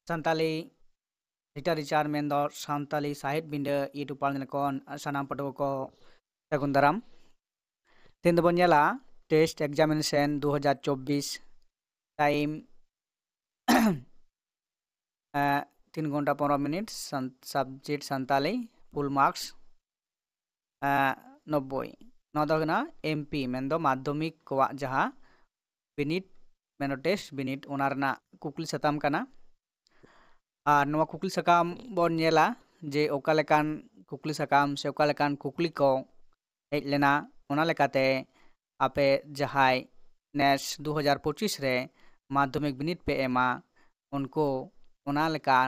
Santali literature mendo Santali sahit binda YouTube channel kon sanam patu ko sagundaram. Tin do nyela test examination 2024 time 3 घंटा 15 मिनट subject Santali full marks 90 नदगना MP मेंदो माध्यमिक कोआ जहां बिनिट मेनो test बिनिट ओनारना कुकली सताम कना और नवा कुकली सकाम बोन नेला जे ओकालेकान कुकली सकाम से ओकालेकान कुकली को हेज लेना ओना लेकाते आपे जहाय नेस 2025 रे माध्यमिक बिनिट पे एमा उनको ओना लेका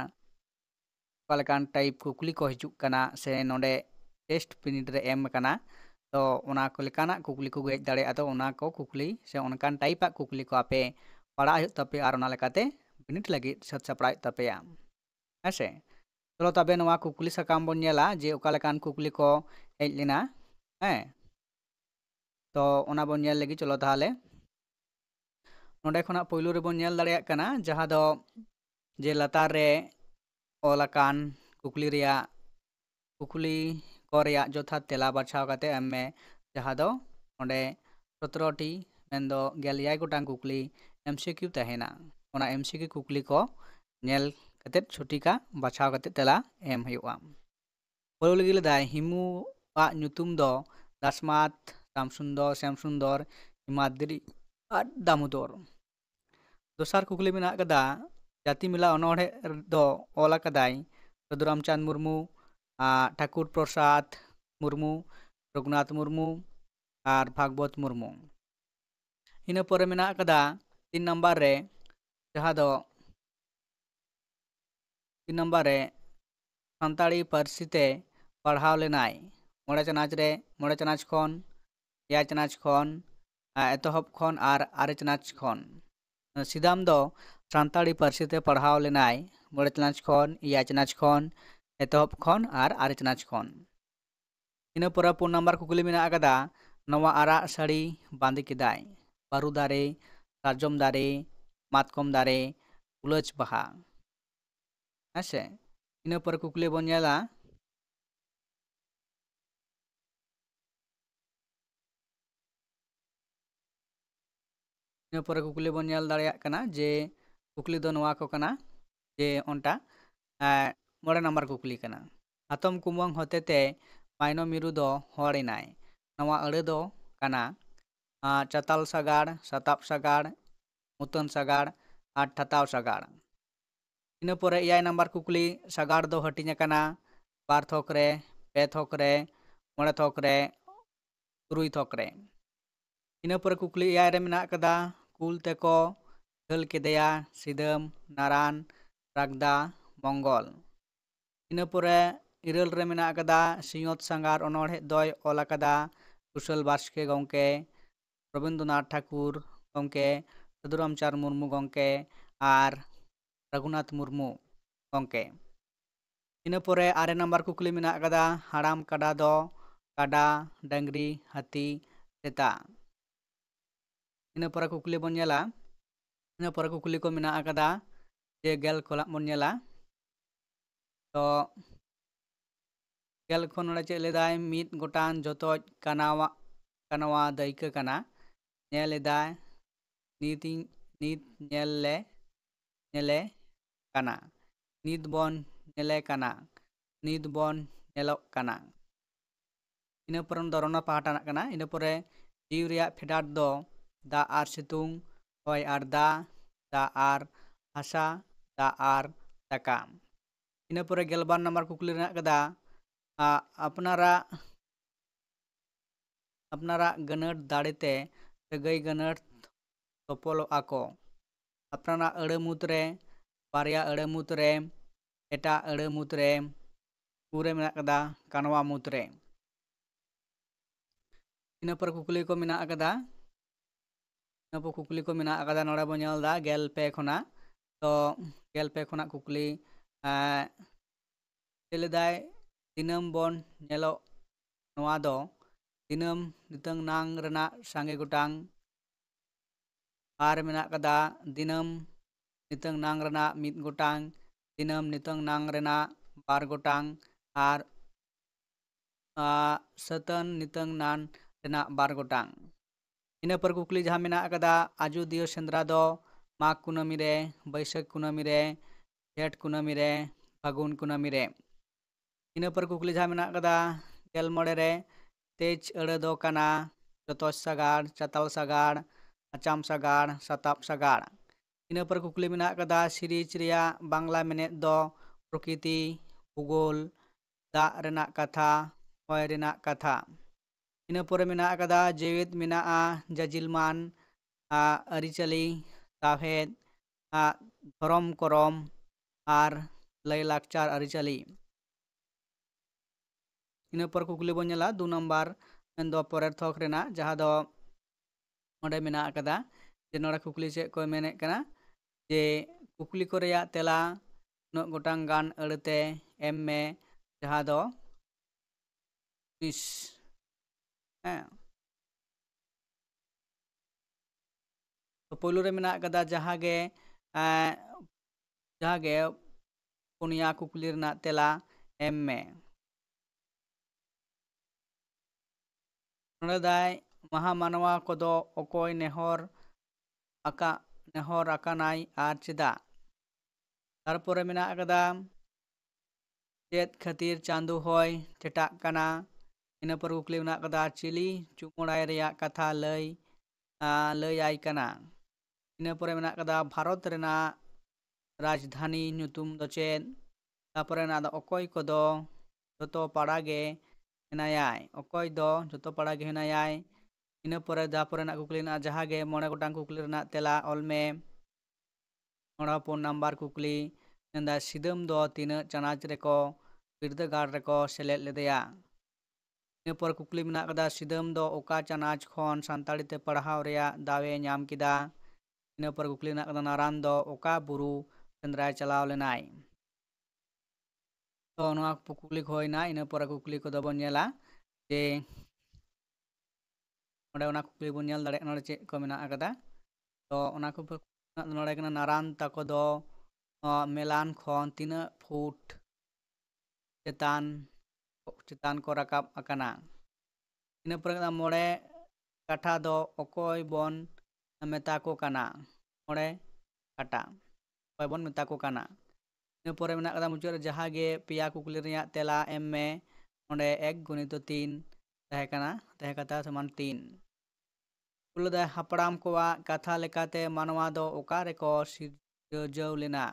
ओकालेकान टाइप कुकली को हिजुक कना से नोडे टेस्ट बिनिट रे एम कना तो ओना को लेकाना कुकली को हेज दाड़े तो ओना को कुकली से ओनकान टाइपा कुकली को आपे पढ़ा तपे और ओना लेकाते बिनिट लगी सत सपड़ा तपेया हेसे चलो तबे नवा कुकली सकाम बोन नेला जे ओकालेकान कुकली को हेज लेना हैं तो ओना बोन नेल लगी चलो ताहले नोडे खना पहिलो रे बोन नेल दाड़ेया कना जहां दो जे लतार रे ओलाकान कुकली रिया कुकली को रिया जथा तेला बाछाव काते एमे जहां दो ओंडे 17 टी मेंदो गेलयाय गोटांग कुकली एमसीक्यू तहेना ओना एमसीक्यू कुकली को नेल कते छुटिका बाछाव कते तेला एम हुआ बोलो लगी दाय हिमू आ ᱧᱩᱛᱩᱢ दो दासमात श्यामसुंदर हिमाद्री आ दामोदर दोसार कुकली मेना कदा जाति मिला अनोढ़े दो ओला कदाय रघुरामचंद मुर्मू ठाकुर प्रसाद मुर्मू रघुनाथ मुर्मू और भागवत मुर्मू इन पर मेना कदा 3 नंबर रे जहां दो 3 नंबर रे सानताड़ी पारसी ते पढ़ाव लेनाय मोड़े चनाच खन या चनाच खन एतहब खन और आरे चनाच खन सिदाम दो सानताड़ी पारसी ते पढ़ाव लेनाय मोड़े चनाच खन या चनाच खन एतहब खन और आरे चनाच खन इन पर 4 नंबर कुकली मेना कदा नवा आरा साड़ी बांदे केदाय बारू दारे सारजम दारे मातकम दारे गुलच बाहा हेसे इन पर कुकली बोन नेला इन पर कुकली बोन नेल दाड़ेया कना जे कुकली दो नवा को कना जे ओंटा मोड़े नंबर कुकली कना हातम कुमंग होतेते माइनो मिरु दो हॉड़ेनाय नवा अड़े दो कना चाताल सागाड़ सताब सागाड़ मुतन सागाड़ और ठताव सागाड़ इन पर 1 नंबर कुकली सागाड़ दो हटिंग कना 2 थोक रे 2 थोक रे 5 थोक रे 3 थोक रे इन पर कुकली 1 रे मेना कदा कुल तेको ढल केदेया सिदम नारायण रागदा मंगल इन पर 2 रे मेना कदा सिंहत सांगार अनोढ़े दोय ओला कदा कुशल बास्के गंके रवींद्रनाथ ठाकुर गंके साधुरामचार मुर्मू गंके और रघुनाथ मुर्मू गंके इन पर 8 नंबर कुकली मेना कदा हाड़ाम काडा दो काडा डांगरी हाथी सेता इन पर कुकली बोन नेला इन पर कुकली को मेना कदा जे गेल खोला बोन नेला तो गेल खन चेक लेदाय मिद गोटान जतो कानावा कानावा दायिका कना नेल लेदाय नीत नेले कना नीत बोन नेले कना नीत बोन नेलोक कना इन पर दरना पाहटाना कना इन पर जीव रिया फेडाट दो दा आर सितुंग होय आर दा आर हासा दा आर दाका इन पर 12 नंबर कुकली रेना कदा अपनारा गनट दाड़ेते गई गनट तोपलो आको अपनारा अड़े मुतरे बारिया अड़े मुतरे एटा अड़े मुतरे पूरे मेना कदा कानवा मुतरे इन पर कुकली को मेना कदा इन पर कुकली को मेना कदा नोड़े बो नेलदा गेल पे खना तो गेल पे खना कुकली चेलेदाय दिनम बोन नेलो नवा दो दिनम नितंग नांग रना सांगे गोटांग आर मेना कदा दिनम नितंग नांग रना मिद गोटांग dinam nitang nang rena bar gotang ar satan nitang nan rena bar gotang. ᱤᱱᱟᱹ ᱯᱚᱨ ᱠᱩᱠᱞᱤ ᱡᱟᱦᱟᱸ ᱢᱮᱱᱟᱜ ᱟᱠᱟᱫᱟ ᱟᱡᱳᱫᱤᱭᱟᱹ ᱥᱮᱸᱫᱽᱨᱟ ᱫᱚ ᱢᱟᱜᱽ ᱠᱩᱱᱟᱹᱢᱤ ᱨᱮ, ᱵᱟᱹᱭᱥᱟᱹᱠᱷ ᱠᱩᱱᱟᱹᱢᱤ ᱨᱮ, ᱡᱷᱮᱸᱴ ᱠᱩᱱᱟᱹᱢᱤ ᱨᱮ, ᱯᱷᱟᱹᱜᱩᱱ ᱠᱩᱱᱟᱹᱢᱤ ᱨᱮ। ᱤᱱᱟᱹ ᱯᱚᱨ ᱠᱩᱠᱞᱤ ᱡᱟᱦᱟᱸ ᱢᱮᱱᱟᱜ ᱟᱠᱟᱫᱟ 16 ᱨᱮ ᱛᱮᱡ ᱟᱹᱲᱟᱹ ᱫᱚ ᱠᱟᱱᱟ ᱡᱚᱛᱚᱥ ᱥᱟᱜᱟᱲ, ᱪᱟᱛᱟᱞ ᱥᱟᱜᱟᱲ, ᱟᱪᱟᱢ ᱥᱟᱜᱟᱲ, ᱥᱟᱛᱟᱯ ᱥᱟᱜᱟᱲ। ᱤᱱᱟᱹ ᱯᱚᱨ ᱠᱩᱠᱞᱤ ᱢᱮᱱᱟᱜ ᱟᱠᱟᱫᱟ ᱥᱤᱨᱤᱡᱽ ᱨᱮᱭᱟᱜ ᱵᱟᱝᱞᱟ ᱢᱮᱱᱮᱫ ᱫᱚ ᱯᱨᱚᱠᱤᱛᱤ, ᱵᱷᱩᱜᱳᱞ, ᱫᱟᱜ ᱨᱮᱱᱟᱜ ᱠᱟᱛᱷᱟ, ᱦᱚᱭ ᱨᱮᱱᱟᱜ ᱠᱟᱛᱷᱟ। ᱤᱱᱟᱹ ᱯᱚᱨᱮ ᱢᱮᱱᱟᱜ ᱟᱠᱟᱫᱟ ᱡᱮᱣᱮᱫ ᱢᱮᱱᱟᱜᱼᱟ ᱡᱟᱡᱤᱞᱢᱟᱱ, ᱟᱹᱨᱤᱪᱟᱹᱞᱤ, ᱥᱟᱶᱦᱮᱫ, ᱫᱷᱚᱨᱚᱢ ᱠᱚᱨᱚᱢ ᱟᱨ ᱞᱟᱹᱭᱼᱞᱟᱠᱪᱟᱨ ᱟᱹᱨᱤᱪᱟᱹᱞᱤ। ᱤᱱᱟᱹ ᱯᱚᱨ ᱠᱩᱠᱞᱤ ᱵᱚᱱ ᱧᱮᱞᱟ 2 ᱱᱟᱢᱵᱟᱨ ᱢᱮᱱᱫᱚ ᱯᱚᱨᱮᱨ ᱛᱷᱚᱠ ᱨᱮᱱᱟᱜ ᱡᱟᱦᱟᱸ ᱫᱚ ᱚᱸᱰᱮ ᱢᱮᱱᱟᱜ ᱟᱠᱟᱫᱟ ᱡᱮ ᱱᱚᱰᱮ ᱠᱩᱠᱞᱤ ᱪᱮᱫ ᱠᱚ ᱢᱮᱱᱮᱫ ᱠᱟᱱᱟ ᱡᱮ ᱠᱩᱠᱞᱤ ᱠᱚ ᱨᱮᱭᱟᱜ ᱛᱮᱞᱟ ᱩᱱᱟᱹᱜ ᱜᱚᱴᱟᱝ ᱜᱟᱱ ᱟᱹᱲᱟᱹᱛᱮ ᱮᱢ ᱢᱮ ᱡᱟᱦᱟᱸ ᱫᱚ 20 ᱦᱮᱸ। ᱛᱚ ᱯᱳᱭᱞᱳ ᱨᱮ ᱢᱮᱱᱟᱜ ᱟᱠᱟᱫᱟ ᱡᱟᱦᱟᱸᱜᱮ ᱯᱩᱱᱭᱟ ᱠᱩᱠᱞᱤ ᱨᱮᱱᱟᱜ ᱛᱮᱞᱟ ᱮᱢ ᱢᱮ। ᱱᱚᱰᱮ ᱫᱟᱭ ᱢᱟᱦᱟ ᱢᱟᱱᱣᱟ ᱠᱚᱫᱚ ᱚᱠᱚᱭ ᱱᱮᱦᱚᱨ ᱟᱠᱟᱱᱟᱭ ᱟᱨ ᱪᱮᱫᱟᱜ? ᱛᱟᱨᱯᱚᱨᱮ ᱢᱮᱱᱟᱜ ᱟᱠᱟᱫᱟ ᱪᱮᱫ ᱠᱷᱟᱹᱛᱤᱨ ᱪᱟᱸᱫᱳ ᱦᱚᱭ ᱪᱮᱴᱟᱜ ᱠᱟᱱᱟ? ᱤᱱᱟᱹ ᱯᱚᱨ ᱠᱩᱠᱞᱤ ᱢᱮᱱᱟᱜ ᱟᱠᱟᱫᱟ ᱪᱤᱞᱤ ᱪᱩᱢᱟᱹᱲᱟᱭ ᱨᱮᱭᱟᱜ ᱠᱟᱛᱷᱟ ᱞᱟᱹᱭᱟᱭ ᱠᱟᱱᱟ? ᱤᱱᱟᱹ ᱯᱚᱨᱮ ᱢᱮᱱᱟᱜ ᱟᱠᱟᱫᱟ ᱵᱷᱟᱨᱚᱛ ᱨᱮᱱᱟᱜ ᱨᱟᱡᱽᱫᱷᱟᱱᱤ ᱧᱩᱛᱩᱢ ᱫᱚ ᱪᱮᱫ? ᱛᱟᱨᱯᱚᱨᱮ ᱢᱮᱱᱟᱜ ᱫᱚ ᱚᱠᱚᱭ ᱠᱚᱫᱚ ᱡᱚᱛᱚ ᱯᱟᱲᱟ ᱜᱮ ᱦᱮᱱᱟᱭᱟᱭ? ᱚᱠᱚᱭ ᱫᱚ ᱡᱚᱛᱚ ᱯᱟᱲᱟ ᱜᱮ ᱦᱮᱱᱟᱭᱟᱭ? ᱤᱱᱟᱹ ᱯᱚᱨᱮ ᱛᱟᱨᱯᱚᱨᱮ ᱨᱮᱱᱟᱜ ᱠᱩᱠᱞᱤ ᱢᱮᱱᱟᱜᱼᱟ ᱡᱟᱦᱟᱸ ᱜᱮ 9 ᱜᱚᱴᱟᱝ ᱠᱩᱠᱞᱤ ᱨᱮᱱᱟগ ᱛᱮᱞᱟ ᱚᱞ ᱢᱮ। 4 ᱱᱟᱢᱵᱟᱨ ᱠᱩᱠᱞᱤ ᱢᱮᱱᱫᱟ ᱥᱤᱫᱟᱹᱢ ᱫᱚ ᱛᱤᱱᱟᱹᱜ ᱪᱟᱱᱟᱪ ᱨᱮᱠᱚ ᱵᱤᱨᱫᱟᱹᱜᱟᱲ ᱨᱮᱠᱚ ᱥᱮᱞᱮᱫ ᱞᱮᱫᱮᱭᱟ? ᱤᱱᱟᱹ ᱯᱚᱨ ᱠᱩᱠᱞᱤ ᱢᱮᱱᱟᱜ ᱟᱠᱟᱫᱟ ᱥᱤᱫᱟᱹᱢ ᱫᱚ ᱚᱠᱟ ᱪᱟᱱᱟᱪ ᱠᱷᱚᱱ ᱥᱟᱱᱛᱟᱲᱤ ᱛᱮ ᱯᱟᱲᱦᱟᱣ ᱨᱮᱭᱟᱜ ᱫᱟᱣᱮ ᱧᱟᱢ ᱠᱮᱫᱟ? ᱤᱱᱟᱹ ᱯᱚᱨ ᱠᱩᱠᱞᱤ ᱢᱮᱱᱟᱜ ᱟᱠᱟᱫᱟ ᱱᱟᱨᱟᱱ ᱫᱚ ᱚᱠᱟ ᱵᱩᱨᱩ ᱥᱮᱸᱫᱽᱨᱟᱭ ᱪᱟᱞᱟᱣ ᱞᱮᱱᱟᱭ? ᱛᱚ ᱱᱚᱣᱟ ᱠᱩᱠᱞᱤ ᱠᱚ ᱦᱩᱭᱱᱟ। ᱤᱱᱟᱹ ᱯᱚᱨᱮ ᱠᱩᱠᱞᱤ ᱠᱚᱫᱚ ᱵᱚᱱ ᱧᱮᱞᱟ ᱡᱮ ᱚᱸᱰᱮ ᱚᱱᱟ ᱠᱩᱠᱞᱤ ᱵᱚᱱ ᱧᱮᱞ ᱫᱟᱲᱮᱭᱟᱜᱼᱟ ᱱᱚᱰᱮ ᱪᱮᱫ ᱠᱚ ᱢᱮᱱᱟᱜ ᱟᱠᱟᱫᱟ। ᱛᱚ ᱚᱱᱟ ᱠᱩᱠᱞᱤ ᱱᱚᱰᱮ ᱠᱟᱱᱟ ᱱᱟᱨᱟᱱ ᱛᱟᱠᱚ ᱫᱚ ᱢᱮᱞᱟᱱ ᱠᱷᱚᱱ ᱛᱤᱱᱟᱹᱜ ᱯᱷᱩᱴ ᱪᱮᱛᱟᱱ ko ᱨᱟᱠᱟᱵ ᱟᱠᱟᱱᱟ? ᱤᱱᱟᱹ ᱯᱚᱨᱮ 9 ᱠᱟᱴᱷᱟ ᱫᱚ ᱚᱠᱚᱭ ᱵᱚᱱ ᱢᱮᱛᱟ ᱠᱚ ᱠᱟᱱᱟ? 9 ᱠᱟᱴᱟ ᱚᱠᱚᱭ ᱵᱚᱱ ᱢᱮᱛᱟ ᱠᱚ ᱠᱟᱱᱟ? ᱤᱱᱟᱹ ᱯᱚᱨᱮ ᱢᱮᱱᱟᱜ ᱟᱠᱟᱫᱟ ᱢᱩᱪᱟᱹᱫ ᱨᱮ ᱡᱟᱦᱟᱸ ᱜᱮ ᱯᱮᱭᱟ ᱠᱩᱠᱞᱤ ᱨᱮᱭᱟᱜ ᱛᱮᱞᱟ ᱮᱢ ᱢᱮ। ᱚᱸᱰᱮ 1 ᱜᱩणित 3 ᱛᱟᱦᱮᱸ ᱠᱟᱛᱷᱟ ᱥᱚᱢᱟᱱ 3। ᱞᱟᱹᱭᱫᱟᱭ ᱦᱟᱯᱲᱟᱢ ᱠᱚᱣᱟᱜ ᱠᱟᱛᱷᱟ ᱞᱮᱠᱟᱛᱮ ᱢᱟᱱᱣᱟ ᱫᱚ ᱚᱠᱟ ᱨᱮᱠᱚ ᱥᱤᱨᱡᱟᱹᱣ ᱞᱮᱱᱟ?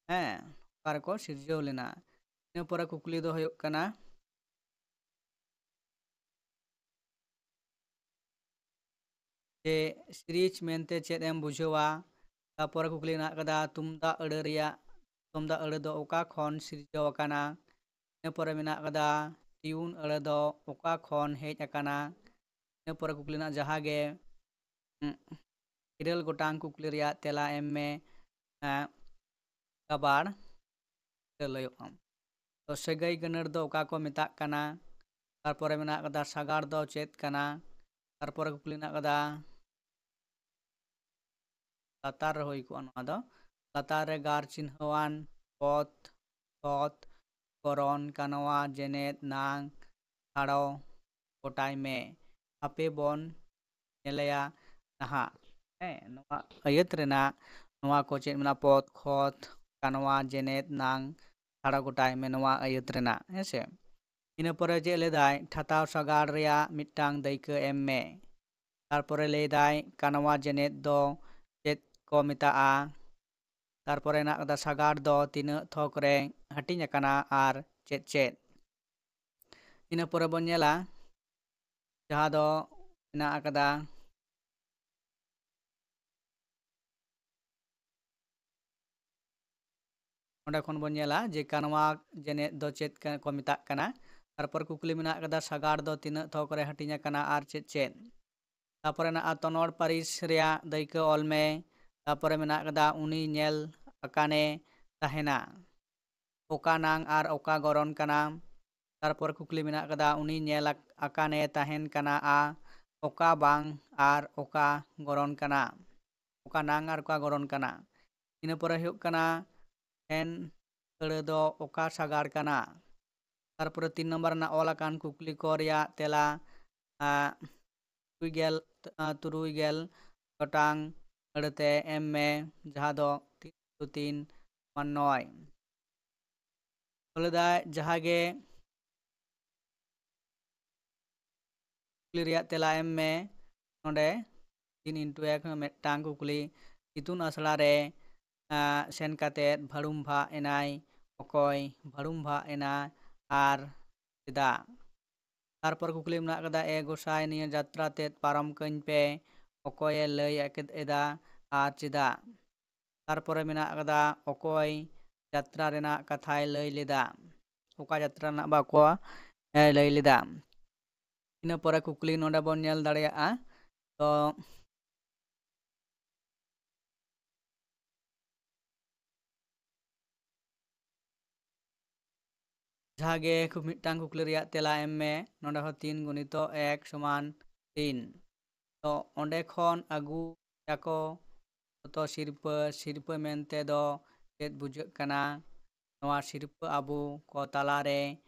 ᱦᱮᱸ ᱚᱠᱟ ᱨᱮᱠᱚ ᱥᱤᱨᱡᱟᱹᱣ ᱞᱮᱱᱟ? ᱤᱱᱟᱹ ᱯᱚᱨᱮ ᱠᱩᱠᱞᱤ ᱫᱚ ᱦᱩᱭᱩᱜ ᱠᱟᱱᱟ ᱡᱮ ᱥᱤᱨᱤᱡᱽ ᱢᱮᱱᱛᱮ ᱪᱮᱫ ᱮᱢ ᱵᱩᱡᱷᱟᱹᱣᱟ? ᱛᱟᱨᱯᱚᱨᱮ ᱠᱩᱠᱞᱤ ᱢᱮᱱᱟᱜ ᱟᱠᱟᱫᱟ ᱛᱩᱢᱫᱟᱜ ᱟᱹᱲᱟᱹ ᱫᱚ ᱚᱠᱟ ᱠᱷᱚᱱ ᱥᱤᱨᱡᱟᱹᱣ ᱟᱠᱟᱱᱟ? ᱤᱱᱟᱹ ᱯᱚᱨᱮ ᱢᱮᱱᱟᱜ ᱟᱠᱟᱫᱟ ᱴᱤᱭᱩᱱ ᱟᱹᱲᱟᱹ ᱫᱚ ᱚᱠᱟ ᱠᱷᱚᱱ ᱦᱮᱡ ᱟᱠᱟᱱᱟ? ᱤᱱᱟᱹ ᱯᱚᱨᱮ ᱠᱩᱠᱞᱤ ᱨᱮᱱᱟᱜ ᱡᱟᱦᱟᱸ ᱜᱮ 9 ᱜᱚᱴᱟᱝ ᱠᱩᱠᱞᱤ ᱨᱮᱭᱟᱜ ᱛᱮᱞᱟ ᱮᱢ ᱢᱮ। ᱠᱟᱵᱟᱲ ᱞᱟᱹᱭᱚᱜᱼᱟ। ᱛᱚ ᱥᱟᱹᱜᱟᱹᱭ ᱜᱟᱹᱱᱟᱹᱨ ᱫᱚ ᱚᱠᱟ ᱠᱚ ᱢᱮᱛᱟᱜ ᱠᱟᱱᱟ? ᱛᱟᱨᱯᱚᱨᱮ ᱢᱮᱱᱟᱜ ᱟᱠᱟᱫᱟ ᱥᱟᱜᱟᱲ ᱫᱚ ᱪᱮᱫ ᱠᱟᱱᱟ? ᱛᱟᱨᱯᱚᱨᱮ ᱠᱩᱠᱞᱤ ᱢᱮᱱᱟᱜ ᱟᱠᱟᱫᱟ ᱞᱟᱛᱟᱨ ᱨᱮ ᱦᱩᱭ ᱠᱚᱜᱼᱟ ᱱᱚᱣᱟ ᱫᱚ ᱞᱟᱛᱟᱨ ᱨᱮ ᱜᱟᱨ ᱪᱤᱱᱦᱟᱹᱣᱟᱱ ᱯᱚᱫ, ᱛᱚᱛ, ᱠᱚᱨᱚᱱ, ᱠᱟᱱᱣᱟ, ᱡᱮᱱᱮᱫ, ᱱᱟᱝ, ᱴᱷᱟᱲᱚ ᱜᱚᱴᱟᱭ ᱢᱮ। ᱦᱟᱯᱮ ᱵᱚᱱ ᱧᱮᱞᱮᱭᱟ ᱱᱟᱦᱟᱜ। ᱦᱮᱸ ᱱᱚᱣᱟ ᱟᱹᱭᱟᱹᱛ ᱨᱮᱱᱟᱜ ᱱᱚᱣᱟ ᱠᱚ ᱪᱮᱫ ᱢᱮᱱᱟᱜᱼᱟ ᱯᱚᱫ, ᱠᱷᱚᱛ, ᱠᱟᱱᱣᱟ, ᱡᱮᱱᱮᱫ, ᱱᱟᱝ, ᱴᱷᱟᱲᱚ ᱜᱚᱴᱟᱭ ᱢᱮ ᱱᱚᱣᱟ ᱟᱹᱭᱟᱹᱛ ᱨᱮᱱᱟᱜ ᱦᱮᱸᱥᱮ। ᱤᱱᱟᱹ ᱯᱚᱨᱮ ᱪᱮᱫ ᱞᱟᱹᱭᱫᱟᱭ ᱴᱷᱟᱛᱟᱣ ᱥᱟᱜᱟᱲ ᱨᱮᱭᱟগ ᱢᱤᱫᱴᱟᱝ ᱫᱟᱹᱭᱠᱟᱹ ᱮᱢ ᱢᱮ। ᱛᱟᱨᱯᱚᱨᱮ ᱞᱟᱹᱭᱫᱟᱭ ᱠᱟᱱᱣᱟ ᱡᱮᱱᱮᱫ ᱫᱚ ᱪᱮᱫ ᱠᱚ ᱢᱮᱛᱟᱜᱼᱟ? ᱛᱟᱨᱯᱚᱨᱮ ᱦᱮᱱᱟᱜ ᱟᱠᱟᱫᱟ ᱥᱟᱜᱟᱲ ᱫᱚ ᱛᱤᱱᱟᱹᱜ ᱛᱷᱚᱠ ᱨᱮ ᱦᱟᱹᱴᱤᱧ ᱟᱠᱟᱱᱟ ᱟᱨ ᱪᱮᱫ ᱪᱮᱫ? ᱤᱱᱟᱹ ᱯᱚᱨᱮ ᱵᱚᱱ ᱧᱮᱞᱟ ᱡᱟᱦᱟᱸ ᱫᱚ ᱢᱮᱱᱟᱜ ᱟᱠᱟᱫᱟ ᱚᱸᱰᱮ ᱠᱷᱚᱱ ᱵᱚᱱ ᱧᱮᱞᱟ ᱡᱮ ᱠᱟᱱᱣᱟ ᱡᱮᱱᱮᱫ ᱫᱚ ᱪᱮᱫ ᱠᱚ ᱢᱮᱛᱟᱜ ᱠᱟᱱᱟ? ᱛᱟᱨᱯᱚᱨ ᱠᱩᱠᱞᱤ ᱢᱮᱱᱟᱜ ᱟᱠᱟᱫᱟ ᱥᱟᱜᱟᱲ ᱫᱚ ᱛᱤᱱᱟᱹᱜ ᱛᱷᱚᱠ ᱨᱮ ᱦᱟᱹᱴᱤᱧ ᱟᱠᱟᱱᱟ ᱟᱨ ᱪᱮᱫ ᱪᱮᱫ? ᱛᱟᱨᱯᱚᱨᱮ ᱢᱮᱱᱟᱜᱼᱟ ᱛᱚᱱᱚᱲ ᱯᱟᱹᱨᱤᱥ ᱨᱮᱭᱟᱜ ᱫᱟᱹᱭᱠᱟᱹ ᱚᱞ ᱢᱮ। ᱛᱟᱨᱯᱚᱨᱮ ᱢᱮᱱᱟᱜ ᱟᱠᱟᱫᱟ ᱩᱱᱤ ᱧᱮᱞ ᱟᱠᱟᱱᱮ ᱛᱟᱦᱮᱱᱟ ᱚᱠᱟ ᱱᱟᱝ ᱟᱨ ᱚᱠᱟ ᱜᱚᱨᱚᱱ ᱠᱟᱱᱟ? ᱛᱟᱨᱯᱚᱨ ᱠᱩᱠᱞᱤ ᱢᱮᱱᱟᱜ 아까다 ᱩᱱᱤ ᱧᱮᱞ ᱟᱠᱟᱱᱮ ᱛᱟᱦᱮᱱ ᱠᱟᱱᱟ ᱚᱠᱟ ᱵᱟᱝ ᱟᱨ ᱚᱠᱟ ᱜᱚᱨᱚᱱ ᱠᱟᱱᱟ? ᱚᱠᱟ ᱱᱟᱝ ᱟᱨ ᱚᱠᱟ ᱜᱚᱨᱚᱱ ᱠᱟᱱᱟ? ᱤᱱᱟᱹ ᱯᱚᱨᱮ ᱦᱩᱭᱩᱜ ᱠᱟᱱᱟ ᱴᱷᱮᱱ ᱟᱹᱲᱟᱹ ᱫᱚ ᱚᱠᱟ ᱥᱟᱜᱟᱲ ᱠᱟᱱᱟ? ᱛᱟᱨᱯᱚᱨᱮ 3 ᱱᱚᱢᱵᱚᱨ ᱨᱮᱱᱟᱜ ᱚᱞ ᱟᱠᱟᱱ ᱠᱩᱠᱞᱤ ᱠᱚ ᱨᱮᱭᱟᱜ ᱛᱮᱞᱟ 70 ᱜᱚᱴᱟᱝ ᱟᱹᱲᱟᱹᱛᱮ ᱮᱢ ᱢᱮ, ᱡᱟᱦᱟᱸ ᱫᱚ 3 9 ᱞᱮᱫᱟᱭ ᱡᱟᱦᱟᱸᱜᱮ ᱠᱩᱠᱞᱤ ᱨᱮᱭᱟᱜ ᱛᱮᱞᱟ ᱮᱢ ᱢᱮ ᱱᱚᱰᱮ 3 ᱤᱱᱴᱩ 1 ᱢᱤᱫᱴᱟᱝ ᱠᱩᱠᱞᱤ ᱤᱛᱩᱱ ᱟᱥᱲᱟ ᱨᱮ ᱥᱮᱱ ᱠᱟᱛᱮᱫ ᱵᱷᱟᱹᱲᱩᱢ ᱵᱷᱟᱜ ᱮᱱᱟᱭ ᱚᱠᱚᱭ? ᱵᱷᱟᱹᱲᱩᱢ ᱵᱷᱟᱜ ᱮᱱᱟ ᱟᱨ ᱪᱮᱫᱟᱜ? ᱛᱟᱨᱯᱚর ᱠᱩᱠᱞᱤ ᱢᱮᱱᱟᱜ ᱟᱠᱟᱫᱟ ᱮ ᱜᱚᱸᱥᱟᱭ ᱱᱤᱭᱟᱹ ᱡᱟᱛᱨᱟ ᱛᱮᱫ ᱯᱟᱨᱚᱢ ᱠᱟᱹᱧ ᱯᱮ, ᱚᱠᱚᱭᱮ ᱞᱟᱹᱭ ᱮᱫᱟ ᱟᱨ ᱪᱮᱫᱟᱜ? ᱛᱟᱨᱯᱚᱨᱮ ᱢᱮᱱᱟᱜ ᱟᱠᱟᱫᱟ ᱚᱠᱚᱭ ᱡᱟᱛᱨᱟ ᱨᱮᱱᱟᱜ ᱠᱟᱛᱷᱟᱭ ᱞᱟᱹᱭ ᱞᱮᱫᱟ, ᱚᱠᱟ ᱡᱟᱛᱨᱟ ᱨᱮᱱᱟᱜ ᱵᱟ ᱚᱠᱚᱭ ᱞᱟᱹᱭ ᱞᱮᱫᱟ? ᱤᱱᱟᱹ ᱯᱚᱨᱮ ᱠᱩᱠᱞᱤ ᱱᱚᱰᱮ ᱵᱚᱱ ᱧᱮᱞ ᱫᱟᱲᱮᱭᱟᱜᱼᱟ ᱛᱚ ᱡᱟᱦᱟᱸᱜᱮ ᱢᱤᱫᱴᱟᱝ ᱠᱩᱠᱞᱤ ᱨᱮᱭᱟᱜ ᱛᱮᱞᱟ ᱮᱢ ᱢᱮ, ᱱᱚᱰᱮ ᱦᱚᱸ 3 ᱜᱩণᱤᱛᱚ 1 ᱥᱚᱢᱟᱱ 3, ᱛᱚ ᱚᱸᱰᱮ ᱠᱷᱚᱱ ᱟᱹᱜᱩᱭᱟᱠᱚ ᱡᱚᱛᱚ ᱥᱤᱨᱯᱟᱹ ᱢᱮᱱᱛᱮ ᱫᱚ ᱪᱮᱫ ᱵᱩᱡᱷᱟᱹᱜ ᱠᱟᱱᱟ? ᱱᱚᱣᱟ ᱥᱤᱨᱯᱟᱹ ᱟᱵᱚ ᱠᱚ ᱛᱟᱞᱟᱨᱮ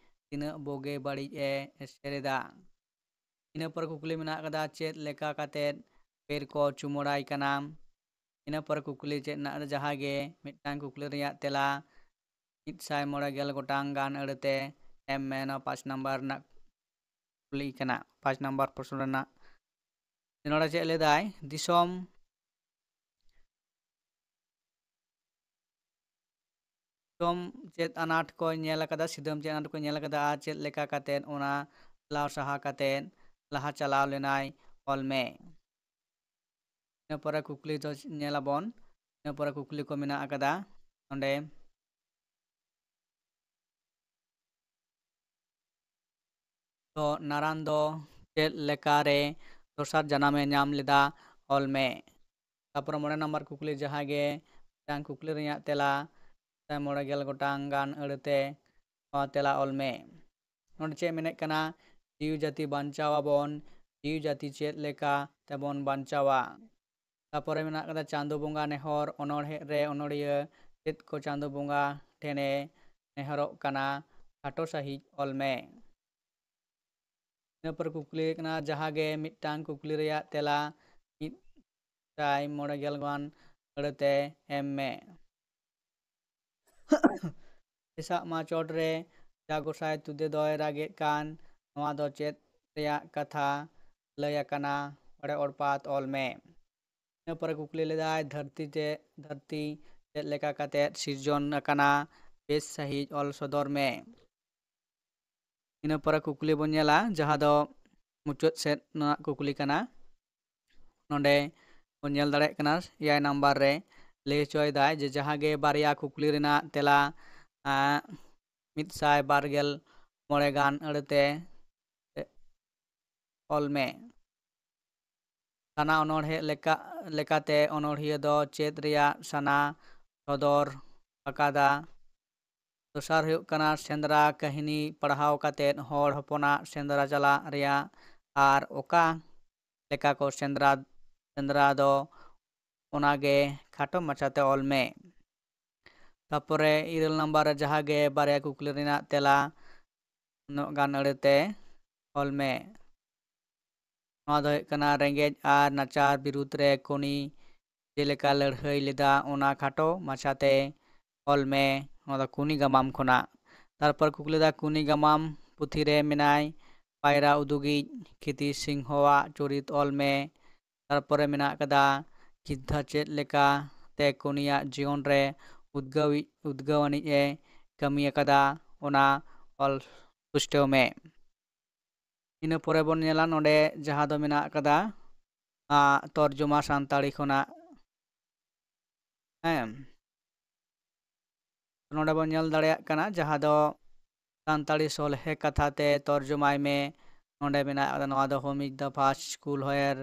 ᱛᱤᱱᱟᱹᱜ ᱵᱳᱜᱮ ᱵᱟᱹᱲᱤᱡ ᱮ ᱮᱥᱮᱨᱮᱫᱟ? ᱤᱱᱟᱹ ᱯᱚᱨᱮ ᱠᱩᱠᱞᱤ ᱢᱮᱱᱟᱜ ᱟᱠᱟᱫᱟ ᱪᱮᱫ ᱞᱮᱠᱟ ᱠᱟᱛᱮᱫ ᱯᱮᱨ ᱠᱚ ᱪᱩᱢᱟᱹᱲᱟᱭ ᱠᱟᱱᱟ? ᱤᱱᱟᱹ ᱯᱚᱨᱮ ᱠᱩᱠᱞᱤ ᱪᱮᱫ ᱨᱮᱱᱟᱜ ᱡᱟᱦᱟᱸᱜᱮ ᱢᱤᱫᱴᱟᱝ ᱠᱩᱠᱞᱤ ᱨᱮᱭᱟᱜ ᱛᱮᱞᱟ 150 ᱜᱚᱴᱟᱝ ᱜᱟᱱ ᱟᱹᱲᱟᱹᱛᱮ ᱮᱢ ᱢᱮ, ᱱᱚᱣᱟ 5 ᱱᱟᱢᱵᱟᱨ ᱨᱮᱱᱟᱜ ᱠᱩᱠᱞᱤ ᱠᱟᱱᱟ, 5 ᱱᱟᱢᱵᱟᱨ ᱯᱨᱚᱥᱱᱚ ᱨᱮᱱᱟᱜ ᱱᱚᱰᱮ ᱪᱮᱫ ᱞᱮᱫᱟᱭ ᱫᱤᱥᱚᱢ ᱪᱮᱫ ᱟᱱᱟᱴ ᱠᱚ ᱧᱮᱞ ᱟᱠᱟᱫᱟ, ᱥᱤᱫᱟᱹᱢ ᱪᱮᱫ ᱟᱱᱟᱴ ᱠᱚ ᱧᱮᱞ ᱟᱠᱟᱫᱟ ᱟᱨ ᱪᱮᱫ ᱞᱮᱠᱟ ᱠᱟᱛᱮᱫ ᱚᱱᱟ ᱪᱟᱞᱟᱣ ᱥᱟᱦᱟ ᱠᱟᱛᱮᱫ ᱞᱟᱦᱟ ᱪᱟᱞᱟᱣ ᱞᱮᱱᱟᱭ ᱚᱞ ᱢᱮ᱾ ᱤᱱᱟᱹ ᱯᱚᱨᱮ ᱠᱩᱠᱞᱤ ᱫᱚ ᱧᱮᱞᱟᱵᱚᱱ, ᱤᱱᱟᱹ ᱯᱚᱨᱮ ᱠᱩᱠᱞᱤ ᱠᱚ ᱢᱮᱱᱟᱜ ᱟᱠᱟᱫᱟ ᱚᱸᱰᱮ ᱛᱚ ᱱᱟᱨᱟᱱ ᱫᱚ ᱪᱮᱫ ᱞᱮᱠᱟᱨᱮ ᱫᱚᱥᱟᱨ ᱡᱟᱱᱟᱢᱮ ᱧᱟᱢ ᱞᱮᱫᱟ ᱚᱞ ᱢᱮ᱾ ᱛᱟᱯᱚᱨᱮ 5 ᱱᱟᱢᱵᱟᱨ ᱠᱩᱠᱞᱤ ᱡᱟᱦᱟᱸᱜᱮ ᱢᱤᱫᱴᱟᱝ ᱠᱩᱠᱞᱤ rᱮᱭᱟᱜ ᱛᱮᱞᱟ 150 ᱜᱚᱴᱟᱝ ᱜᱟᱱ ᱟᱹᱲᱟᱹᱛᱮ ᱛᱮᱞᱟ ᱚᱞ ᱢᱮ᱾ ᱱᱚᱰᱮ ᱪᱮᱫ ᱢᱮᱱᱮᱫ ᱠᱟᱱᱟ? ᱡᱤᱣᱤ ᱡᱟᱹᱛᱤ ᱵᱟᱧᱪᱟᱣ ᱟᱵᱚᱱ, ᱡᱤᱣᱤ ᱡᱟᱹᱛᱤ ᱪᱮᱫ ᱞᱮᱠᱟ ᱛᱮᱵᱚᱱ ᱵᱟᱧᱪᱟᱣᱟ? ᱛᱟᱯᱚᱨᱮ ᱢᱮᱱᱟᱜ ᱟᱠᱟᱫᱟ ᱪᱟᱸᱫᱳ ᱵᱚᱸᱜᱟ ᱱᱮᱦᱚᱨ ᱚᱱᱚᱬᱦᱮ ᱨᱮ ᱚᱱᱚᱲᱦᱤᱭᱟᱹ ᱪᱮᱫ ᱠᱚ ᱪᱟᱸᱫᱳ ᱵᱚᱸᱜᱟ ᱴᱷᱮᱱᱮ ᱱᱮᱦᱚᱨᱚᱜ ᱠᱟᱱᱟ? ᱠᱷᱟᱴᱚ ᱥᱟᱺᱦᱤᱡ ᱚᱞ ᱢᱮ᱾ ᱤᱱᱟᱹ ᱯᱚᱨᱮ ᱠᱩᱠᱞᱤ ᱠᱟᱱᱟ ᱡᱟᱦᱟᱸᱜᱮ ᱢᱤᱫᱴᱟᱝ ᱠᱩᱠᱞᱤ ᱨᱮᱭᱟᱜ ᱛᱮᱞᱟ 150 ᱜᱟᱱ ᱟᱹᱲᱟᱹᱛᱮ ᱮᱢ ᱢᱮ᱾ ᱦᱮᱥᱟᱜ ᱢᱟ ᱪᱚᱴᱨᱮ ᱡᱟ ᱜᱚᱸᱥᱟᱭ ᱛᱩᱫᱮ ᱫᱚᱭ ᱨᱟᱜᱮᱫ ᱠᱟᱱ, ᱱᱚᱣᱟ ᱫᱚ ᱪᱮᱫ ᱨᱮᱭᱟᱜ ᱠᱟᱛᱷᱟ ᱞᱟᱹᱭ ᱟᱠᱟᱱᱟ? ᱚᱸᱰᱮ ᱚᱲᱯᱟᱛ ᱚᱞ ᱢᱮ᱾ ᱤᱱᱟᱹ ᱯᱚᱨᱮ ᱠᱩᱠᱞᱤ ᱞᱮᱫᱟᱭ ᱫᱷᱟᱹᱨᱛᱤ ᱪᱮᱫ ᱞᱮᱠᱟ ᱠᱟᱛᱮᱫ ᱥᱤᱨᱡᱚᱱ ᱟᱠᱟᱱᱟ? ᱵᱮᱥ ᱥᱟᱺᱦᱤᱡ ᱚᱞ ᱥᱚᱫᱚᱨ ᱢᱮ᱾ ᱤᱱᱟᱹ ᱯᱚᱨᱮ ᱠᱩᱠᱞᱤ ᱵᱚᱱ ᱧᱮᱞᱟ ᱡᱟᱦᱟᱸ ᱫᱚ ᱢᱩᱪᱟᱹᱫ ᱥᱮᱫ ᱨᱮᱱᱟᱜ ᱠᱩᱠᱞᱤ ᱠᱟᱱᱟ, ᱱᱚᱰᱮ ᱵᱚᱱ ᱧᱮᱞ ᱫᱟᱲᱮᱭᱟᱜ ᱠᱟᱱᱟ 7 ᱱᱟᱢᱵᱟᱨ ᱨᱮ ᱞᱟᱹᱭ ᱦᱚᱪᱚᱭᱮᱫᱟᱭ ᱡᱮ ᱡᱟᱦᱟᱸᱜᱮ ᱵᱟᱨᱭᱟ ᱠᱩᱠᱞᱤ ᱨᱮᱱᱟᱜ ᱛᱮᱞᱟ 125 ᱜᱟᱱ ᱟᱹᱲᱟᱹᱛᱮ ᱚᱞ ᱢᱮ᱾ ᱥᱟᱱᱟ ᱚᱱᱚᱬᱦᱮ ᱞᱮᱠᱟᱛᱮ ᱚᱱᱚᱬᱦᱤᱭᱟᱹ ᱫᱚ ᱪᱮᱫ ᱨᱮᱭᱟᱜ ᱥᱟᱱᱟ ᱥᱚᱫᱚᱨ ᱟᱠᱟᱫᱟ? ᱫᱚᱥᱟᱨ ᱦᱩᱭᱩᱜ ᱠᱟᱱᱟ ᱥᱮᱸᱫᱽᱨᱟ ᱠᱟᱹᱦᱱᱤ ᱯᱟᱲᱦᱟᱣ ᱠᱟᱛᱮᱫ ᱦᱚᱲ ᱦᱚᱯᱚᱱᱟᱜ ᱥᱮᱸᱫᱽᱨᱟ ᱪᱟᱞᱟᱜ ᱨᱮᱭᱟᱜ ᱟᱨ ᱚᱠᱟ ᱞᱮᱠᱟ ᱠᱚ ᱥᱮᱸᱫᱽᱨᱟ ᱫᱚ ᱚᱱᱟᱜᱮ ᱠᱷᱟᱴᱚ ᱢᱟᱪᱷᱟᱛᱮ ᱚᱞ ᱢᱮ᱾ ᱛᱟᱯᱚᱨᱮ 9 ᱱᱟᱢᱵᱟᱨ ᱨᱮ ᱡᱟᱦᱟᱸᱜᱮ ᱵᱟᱨᱭᱟ ᱠᱩᱠᱞᱤ ᱨᱮᱱᱟᱜ ᱛᱮᱞᱟ ᱩᱱᱟᱹᱜ ᱜᱟᱱ ᱟᱹᱲᱟᱹᱛᱮ ᱚᱞ ᱢᱮ᱾ ᱱᱚᱣᱟ ᱫᱚ ᱦᱩᱭᱩᱜ ᱠᱟᱱᱟ ᱨᱮᱸᱜᱮᱡ ᱟᱨ ᱱᱟᱪᱟᱨ ᱵᱤᱨᱩᱫᱽ ᱨᱮ ᱠᱚᱱᱤ ᱡᱮᱞᱮᱠᱟ ᱞᱟᱹᱲᱦᱟᱹᱭ ᱞᱮᱫᱟ ᱚᱱᱟ ᱠᱷᱟᱴᱚ ᱢᱟᱪᱷᱟᱛᱮ ᱚᱞ ᱢᱮ᱾ ᱱᱚᱣᱟ ᱫᱚ ᱠᱩᱱᱤ ᱜᱟᱢᱟᱢ ᱠᱷᱚᱱᱟᱜ᱾ ᱛᱟᱨᱯᱚᱨ ᱠᱩᱠᱞᱤ ᱫᱟ ᱠᱩᱱᱤ ᱜᱟᱢᱟᱢ ᱯᱩᱛᱷᱤᱨᱮ ᱢᱮᱱᱟᱭ ᱯᱟᱭᱨᱟ ᱩᱫᱩᱜᱤᱡ ᱠᱷᱤᱛᱤ ᱥᱤᱝᱦᱚᱣᱟᱜ ᱪᱩᱨᱤᱛ ᱚᱞ ᱢᱮ᱾ ᱛᱟᱨᱯᱚᱨᱮ ᱢᱮᱱᱟᱜ ᱟᱠᱟᱫᱟ ᱜᱤᱫᱽᱫᱷᱟᱹ ᱪᱮᱫ ᱞᱮᱠᱟ ᱛᱮ ᱠᱩᱱᱤᱭᱟᱜ ᱡᱤᱭᱚᱱ ᱨᱮ ᱩᱫᱽᱜᱟᱹᱣ ᱟᱹᱱᱤᱡ ᱮ ᱠᱟᱹᱢᱤ ᱟᱠᱟᱫᱟ? ᱚᱱᱟ ᱚᱞ ᱯᱩᱥᱴᱟᱹᱣ ᱢᱮ᱾ ᱤᱱᱟᱹ ᱯᱚᱨᱮ ᱵᱚᱱ ᱧᱮᱞᱟ ᱱᱚᱰᱮ ᱡᱟᱦᱟᱸ ᱫᱚ ᱢᱮᱱᱟᱜ ᱟᱠᱟᱫᱟ ᱛᱚᱨᱡᱚᱢᱟ ᱥᱟᱱᱛᱟᱲᱤ ᱠᱷᱚᱱᱟᱜ ᱱᱚᱰᱮ ᱵᱚᱱ ᱧᱮᱞ ᱫᱟᱲᱮᱭᱟᱜ ᱠᱟᱱᱟ ᱡᱟᱦᱟᱸ ᱫᱚ ᱥᱟᱱᱛᱟᱲᱤ ᱥᱚᱞᱦᱮ ᱠᱟᱛᱷᱟᱛᱮ ᱛᱚᱨᱡᱚᱢᱟᱭ ᱢᱮ᱾ ᱱᱚᱰᱮ ᱢᱮᱱᱟᱜ ᱟᱠᱟᱫᱟ ᱱᱚᱣᱟ ᱫᱚ ᱦᱳᱢ ᱤᱡ ᱫᱟ ᱯᱷᱟᱥᱴ ᱥᱠᱩᱞ ᱦᱳᱭᱮᱨ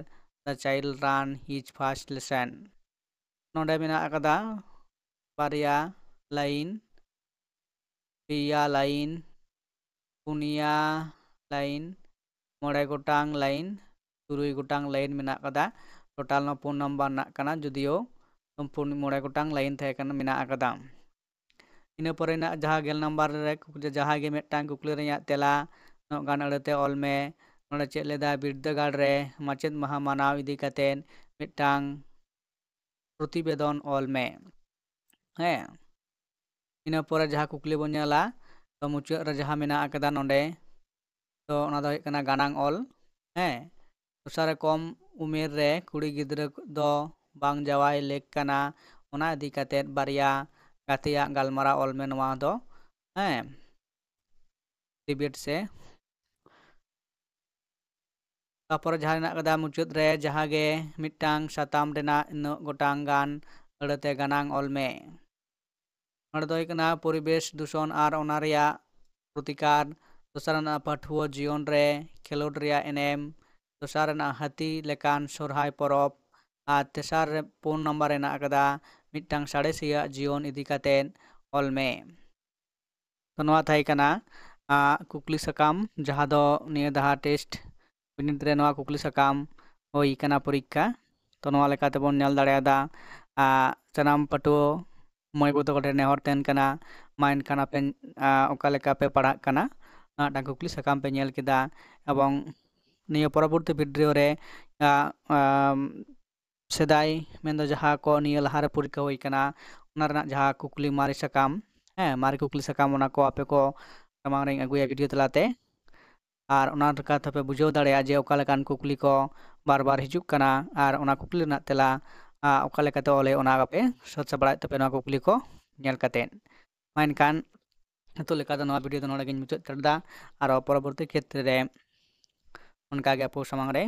ᱫᱟ ᱪᱟᱭᱤᱞᱰ ᱨᱟᱱ ᱦᱤᱡ ᱯᱷᱟᱥᱴ ᱞᱮᱥᱮᱱ᱾ ᱱᱚᱰᱮ ᱢᱮᱱᱟᱜ ᱟᱠᱟᱫᱟ ᱵᱟᱨᱭᱟ ᱞᱟᱭᱤᱱ, ᱯᱮᱭᱟ ᱞᱟᱭᱤᱱ, ᱯᱩᱱᱭᱟ ᱞᱟᱭᱤᱱ, 9 ᱜᱚᱴᱟᱝ ᱞᱟᱭᱤᱱ, 3 ᱜᱚᱴᱟᱝ ᱞᱟᱭᱤᱱ ᱢᱮᱱᱟᱜ ᱟᱠᱟᱫᱟ᱾ ᱴᱳᱴᱟᱞ 4 ᱱᱟᱢᱵᱟᱨ ᱨᱮᱱᱟᱜ ᱠᱟᱱᱟ, ᱡᱩᱫᱤᱭᱳ 9 ᱜᱚᱴᱟᱝ ᱞᱟᱭᱤᱱ ᱛᱟᱦᱮᱸ ᱠᱟᱱᱟ ᱢᱮᱱᱟᱜ ᱟᱠᱟᱫᱟ᱾ ᱤᱱᱟᱹ ᱯᱚᱨᱮ ᱱᱟᱜ ᱡᱟᱦᱟᱸ 10 ᱱᱟᱢᱵᱟᱨ ᱨᱮ ᱡᱟᱦᱟᱸ ᱜᱮ ᱢᱤᱫᱴᱟᱝ ᱠᱩᱠᱞᱤ ᱨᱮᱭᱟᱜ ᱛᱮᱞᱟ ᱩᱱᱟᱹᱜ ᱜᱟᱱ ᱟᱹᱲᱟᱹᱛᱮ ᱚᱞ ᱢᱮ ᱱᱚᱰᱮ ᱪᱮᱫ ᱞᱮᱫᱟ ᱵᱤᱨᱫᱟᱹᱜᱟᱲ ᱨᱮ ᱢᱟᱪᱮᱫ ᱢᱟᱦᱟ ᱢᱟᱱᱟᱣ ᱤᱫᱤ ᱠᱟᱛᱮᱫ ᱢᱤᱫᱴᱟᱝ ᱯᱨᱚᱛᱤᱵᱮᱫᱚᱱ ᱚᱞ ᱢᱮ ᱦᱮᱸ ᱤᱱᱟᱹ ᱯᱚᱨᱮ ᱡᱟᱦᱟᱸ ᱠᱩᱠᱞᱤ ᱵᱚᱱ ᱧᱮᱞᱟ ᱛᱚ ᱢᱩᱪᱟᱹᱫ ᱨᱮ ᱡᱟᱦᱟᱸ ᱢᱮᱱᱟᱜ ᱟᱠᱟᱫᱟ ᱱᱚᱰᱮ ᱛᱚ ᱚᱱᱟ ᱫᱚ ᱦᱩᱭᱩᱜ ᱠᱟᱱᱟ ᱜᱟᱱᱟᱝ ᱚᱞ ᱦᱮᱸ ᱩᱥᱟᱹᱨᱟ ᱠᱚᱢ ᱩᱢᱮᱨ ᱨᱮ ᱠᱩᱲᱤ ᱜᱤᱫᱽᱨᱟᱹ ᱫᱚ ᱵᱟᱝ ᱡᱟᱶᱟᱭ ᱞᱮᱠ ᱠᱟᱱᱟ ᱚᱱᱟ ᱤᱫᱤ ᱠᱟᱛᱮᱫ ᱵᱟᱨᱭᱟ ᱜᱟᱛᱮᱭᱟᱜ ᱜᱟᱞᱢᱟᱨᱟᱣ ᱚᱞ ᱢᱮ ᱱᱚᱣᱟ ᱫᱚ ᱦᱮᱸ ᱰᱤᱵᱮᱴ ᱥᱮ ᱛᱟᱯᱚᱨᱮ ᱡᱟᱦᱟᱸ ᱦᱮᱱᱟᱜ ᱟᱠᱟᱫᱟ ᱢᱩᱪᱟᱹᱫ ᱨᱮ ᱡᱟᱦᱟᱸ ᱜᱮ ᱢᱤᱫᱴᱟᱝ ᱥᱟᱛᱟᱢ ᱨᱮᱱᱟग ᱩᱱᱟᱹᱜ ᱜᱚᱴᱟᱝ ᱜᱟᱱ ᱟᱹᱲᱟᱹᱛᱮ ᱜᱟᱱᱟᱝ ᱚᱞ ᱢᱮ ᱱᱚᱰᱮ ᱫᱚ ᱦᱩᱭᱩᱜ ᱠᱟᱱᱟ ᱯᱚᱨᱤᱵᱮᱥ ᱫᱩষᱚᱱ ᱟᱨ ᱚᱱᱟ ᱨᱮᱭᱟᱜ ᱯᱨᱚᱛᱤᱠᱟᱨ ᱫᱚᱥᱟᱨ ᱨᱮᱱᱟᱜ ᱯᱟᱹᱴᱷᱩᱣᱟᱹ ᱡᱤᱭᱚᱱ ᱨᱮ ᱠᱷᱮᱞᱳᱰ ᱨᱮᱭᱟᱜ ᱮᱱᱮᱢ ᱫᱚᱥᱟᱨ ᱨᱮᱱᱟᱜ ᱦᱟᱹᱛᱤ ᱞᱮᱠᱟᱱ ᱥᱚᱨᱦᱟᱭ ᱯᱚᱨᱚᱵᱽ ᱟᱨ ᱛᱮᱥᱟᱨ ᱨᱮ 4 ᱱᱟᱢᱵᱟᱨ ᱦᱮᱱᱟᱜ ᱟᱠᱟᱫᱟ ᱢᱤᱫᱴᱟᱝ ᱥᱟᱬᱮᱥᱤᱭᱟᱹ ᱡᱤᱭᱚᱱ ᱤᱫᱤ ᱠᱟᱛᱮᱫ ᱚᱞ ᱢᱮ ᱛᱚ ᱱᱚᱣᱟ ᱛᱟᱦᱮᱸ ᱠᱟᱱᱟ ᱠᱩᱠᱞᱤ ᱥᱟᱠᱟᱢ ᱡᱟᱦᱟᱸ ᱫᱚ ᱱᱤᱭᱟᱹ ᱫᱷᱟᱣ ᱴᱮᱥᱴ ᱵᱤᱱᱤᱰ ᱨᱮ ᱱᱚᱣᱟ ᱠᱩᱠᱞᱤ ᱥᱟᱠᱟᱢ ᱦᱩᱭ ᱠᱟᱱᱟ ᱯᱚᱨᱤᱠᱠᱷᱟ ᱛᱚ ᱱᱚᱣᱟ ᱞᱮᱠᱟ ᱛᱮᱵᱚᱱ ᱧᱮᱞ ᱫᱟᱲᱮᱭᱟᱫᱟ ᱥᱟᱱᱟᱢ ᱯᱟᱹᱴᱷᱩᱣᱟᱹ ᱢᱟᱹᱭ ᱵᱟᱹᱵᱩ ᱛᱟᱠᱚ ᱴᱷᱮᱱ ᱱᱮᱦᱚᱨ ᱛᱟᱦᱮᱱ ᱠᱟᱱᱟ ᱢᱟ ᱮᱱᱠᱷᱟᱱ ᱟᱯᱮ ᱚᱠᱟ ᱞᱮᱠᱟ ᱯᱮ ᱯᱟᱲᱦᱟᱜ ᱠᱟᱱᱟ ᱢᱤᱫᱴᱟᱝ ᱠᱩᱠᱞᱤ ᱥᱟᱠᱟᱢ ᱯᱮ ᱧᱮᱞ ᱠᱮᱫᱟ ᱮᱵᱚᱝ ᱱᱤᱭᱟᱹ ᱯᱚᱨᱚᱵᱚᱨᱛᱤ ᱵᱷᱤᱰᱤᱭᱳ ᱨᱮ ᱥᱮᱫᱟᱭ ᱢᱮᱱᱫᱚ ᱡᱟᱦᱟᱸ ᱠᱚ ᱱᱤᱭᱟᱹ ᱞᱟᱦᱟᱨᱮ ᱯᱚᱨᱤᱠᱠᱷᱟ ᱦᱩᱭ ᱠᱟᱱᱟ ᱚᱱᱟ ᱨᱮᱱᱟᱜ ᱡᱟᱦᱟᱸ ᱠᱩᱠᱞᱤ ᱢᱟᱨᱮ ᱥᱟᱠᱟᱢ ᱦᱮᱸ ᱢᱟᱨᱮ ᱠᱩᱠᱞᱤ ᱥᱟᱠᱟᱢ ᱚᱱᱟ ᱠᱚ ᱟᱯᱮ ᱠᱚ ᱥᱟᱢᱟᱝ ᱨᱤᱧ ᱟᱹᱜᱩᱭᱟ ᱵᱷᱤᱰᱤᱭᱳ ᱛᱟᱞᱟᱛᱮ ᱟᱨ ᱚᱱᱟ ᱞᱮᱠᱟᱛᱮᱯᱮ ᱵᱩᱡᱷᱟᱹᱣ ᱫᱟᱲᱮᱭᱟᱜᱼᱟ ᱡᱮ ᱚᱠᱟ ᱞᱮᱠᱟᱱ ᱠᱩᱠᱞᱤ ko ᱵᱟᱨ ᱵᱟᱨ ᱦᱤᱡᱩᱜ ᱠᱟᱱᱟ ᱟᱨ ᱚᱱᱟ ᱠᱩᱠᱞᱤ ᱨᱮᱱᱟᱜ ᱛᱮᱞᱟ ᱚᱠᱟ ᱞᱮᱠᱟᱛᱮ ᱚᱞ ᱦᱩᱭᱩᱜᱼᱟ ᱚᱱᱟ ᱟᱯᱮ ᱥᱟᱹᱛ ᱥᱟᱯᱲᱟᱣᱮᱫ ᱛᱟᱯᱮ ᱱᱚᱣᱟ ᱠᱩᱠᱞᱤ ko ᱧᱮᱞ ᱠᱟᱛᱮᱫ ᱢᱟ ᱮᱱᱠᱷᱟᱱ ᱱᱤᱛᱚᱜ ᱞᱮᱠᱟ ᱫᱚ ᱱᱚᱣᱟ ᱵᱷᱤᱰᱤᱭᱳ ᱫᱚ ᱱᱚᱰᱮ ᱜᱤᱧ ᱢᱩᱪᱟᱹᱫ ᱠᱟᱫᱟ ᱟᱨᱚ ᱯᱚᱨᱚᱵᱚᱨᱛᱤ ᱠᱷᱮᱛᱨᱮ ᱨᱮ ᱚᱱᱠᱟᱜᱮ ᱟᱵᱚ ᱥᱟᱢᱟᱝ ᱨᱮ